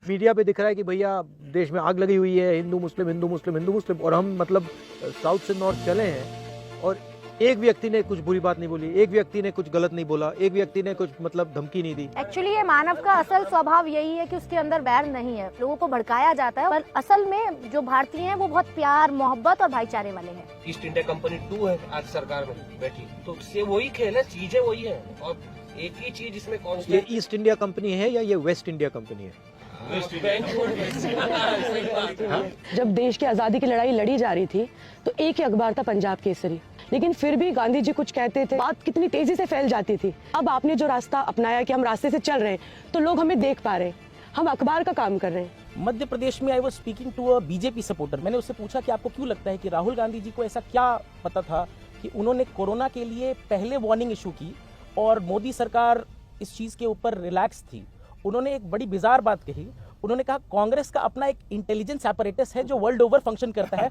Media पे दिख रहा है कि भैया देश में आग लगी हुई है, हिंदू मुस्लिम हिंदू मुस्लिम हिंदू मुस्लिम, और हम मतलब साउथ से नॉर्थ चले हैं और एक व्यक्ति ने कुछ बुरी बात नहीं बोली, एक व्यक्ति ने कुछ गलत नहीं बोला, एक व्यक्ति ने कुछ मतलब धमकी नहीं दी। एक्चुअली ये मानव का असल स्वभाव यही है कि उसके अंदर बैर नहीं है, लोगों को भड़काया जाता है, पर असल में जो भारतीय हैं वो बहुत प्यार मोहब्बत और भाईचारे वाले हैं। ईस्ट इंडिया कंपनी 2 है आज सरकार में बैठी, तो से वही खेल है, चीजें वही है, और एक ही चीज इसमें कौन सी, ये ईस्ट इंडिया कंपनी है या ये वेस्ट इंडिया कंपनी है? जब देश की आज़ादी की लड़ाई लड़ी जा रही थी तो एक ही अखबार था पंजाब केसरी, लेकिन फिर भी गांधी जी कुछ कहते थे, बात कितनी तेजी से फैल जाती थी। अब आपने जो रास्ता अपनाया कि हम रास्ते से चल रहे हैं तो लोग हमें देख पा रहे हैं, हम अखबार का काम कर रहे हैं। मध्य प्रदेश में I was speaking to a BJP supporter. मैंने उससे पूछा कि आपको क्यों लगता है कि राहुल गांधी जी को ऐसा क्या पता था कि उन्होंने कोरोना के लिए पहले वार्निंग इशू की और मोदी सरकार इस चीज के ऊपर रिलैक्स थी। उन्होंने एक बड़ी बिजार बात कही, उन्होंने कहा कांग्रेस का अपना एक इंटेलिजेंस apparatus है जो वर्ल्ड ओवर फंक्शन करता है,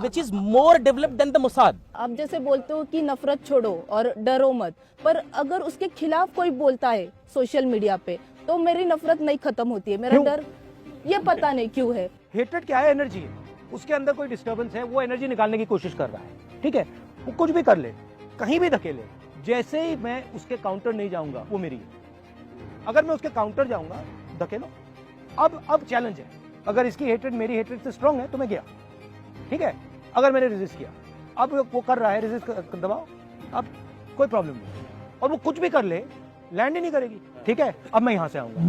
which is more developed than the Mossad। आप जैसे बोलते हो कि नफरत छोड़ो और डरो मत, पर अगर उसके खिलाफ कोई बोलता है सोशल मीडिया पे तो मेरी नफरत नहीं खत्म होती है, मेरा डर ये पता नहीं क्यों है। हेट्रेड क्या है? एनर्जी है, उसके अंदर कोई डिस्टर्बेंस है, वो एनर्जी निकालने की कोशिश कर रहा है, ठीक है, वो कुछ भी कर ले, कहीं भी धकेले, जैसे ही मैं उसके काउंटर नहीं जाऊंगा वो मेरी है। अगर मैं उसके काउंटर जाऊंगा धकेलो, अब चैलेंज है, अगर इसकी हेट्रेड मेरी हेट्रेड से स्ट्रांग है तो मैं गया, ठीक है, अगर मैंने रेजिस्ट किया, अब वो कर रहा है, रेजिस्ट दबाओ, अब कोई प्रॉब्लम नहीं, और वो कुछ भी कर ले लैंड ही नहीं करेगी, ठीक है, अब मैं यहां से आऊंगा।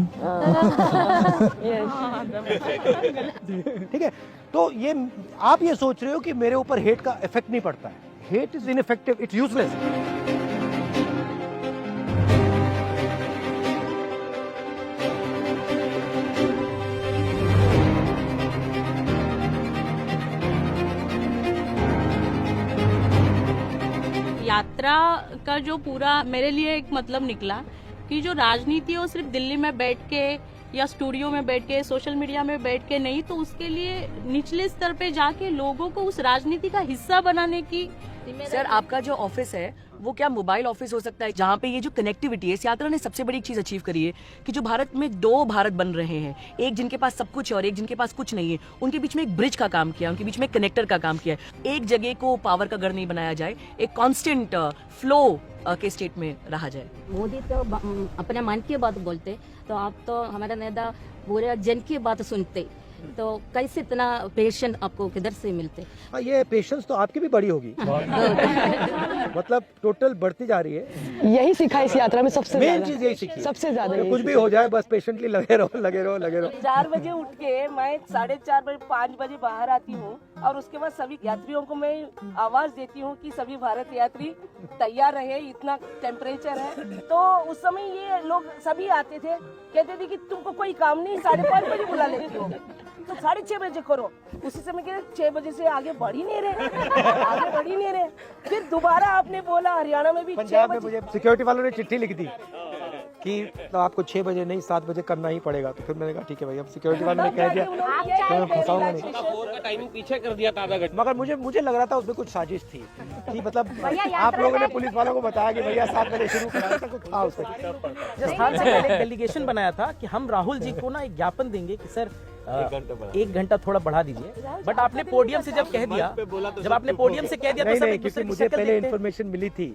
ठीक है, तो ये आप ये सोच रहे हो कि मेरे ऊपर हेट का इफेक्ट नहीं पड़ता है, hate is ineffective, it's useless. यात्रा का जो पूरा मेरे लिए एक मतलब निकला कि जो राजनीति है वो सिर्फ दिल्ली में बैठ के या स्टूडियो में बैठ के सोशल मीडिया में बैठ के नहीं, तो उसके लिए निचले स्तर पे जाके लोगों को उस राजनीति का हिस्सा बनाने की। सर, आपका जो ऑफिस है वो क्या मोबाइल ऑफिस हो सकता है, जहाँ पे ये जो कनेक्टिविटी है, इस यात्रा ने सबसे बड़ी चीज अचीव करी है कि जो भारत में 2 भारत बन रहे हैं, एक जिनके पास सब कुछ है और एक जिनके पास कुछ नहीं है, उनके बीच में एक ब्रिज का काम किया, उनके बीच में कनेक्टर का काम किया। एक जगह को पावर का गढ़ नहीं बनाया जाए, एक कांस्टेंट फ्लो के स्टेट में रहा जाए। मोदी तो अपने मन की बात बोलते, तो आप तो हमारे नेता पूरे जन की बात सुनते, तो कैसे इतना पेशेंट आपको किधर से मिलते? ये पेशेंस तो आपकी भी बड़ी होगी, मतलब टोटल बढ़ती जा रही है। यही सीखा इस यात्रा में सबसे मेन चीज यही सीखी, सबसे ज्यादा कुछ भी हो जाए बस पेशेंटली लगे रहो लगे रहो लगे रहो। 4 बजे उठ के मैं 4:30 बजे 5 बजे बाहर आती हूँ और उसके बाद सभी यात्रियों को मैं आवाज देती हूँ कि सभी भारत यात्री तैयार रहे, इतना टेम्परेचर है। तो उस समय ये लोग सभी आते थे, कहते थे कि तुमको कोई काम नहीं, 5:30 बजे बुला लेती हो, तो 6:30 बजे करो। उसी समय के 6 बजे से आगे बढ़ ही नहीं रहे। फिर दोबारा आपने बोला हरियाणा में भी 6 पंजाब में बजे। मुझे सिक्योरिटी वालों ने चिट्ठी लिख दी कि तो आपको 6 बजे नहीं 7 बजे करना ही पड़ेगा, तो फिर मैंने कहा ठीक है भाई, अब सिक्योरिटी वालों ने कह दिया तो मैं फंसाऊंगा नहीं। का टाइमिंग पीछे कर दिया था आधा घंटा, मगर मुझे लग रहा था उसमें कुछ साजिश थी कि मतलब आप लोगों ने पुलिस वालों को बताया कि भैया 7 बजे शुरू करा, ऐसा कुछ था उसमें। राजस्थान से पहले डेलीगेशन बनाया था कि हम राहुल जी को ना एक ज्ञापन देंगे कि सर 1 घंटा थोड़ा बढ़ा दीजिए, बट आपने पोडियम से जब कह दिया, जब आपने पोडियम से कह दिया तो सब नहीं, एक दूसरे क्योंकि की मुझे शक्ल पहले देखते हैं। इन्फॉर्मेशन मिली थी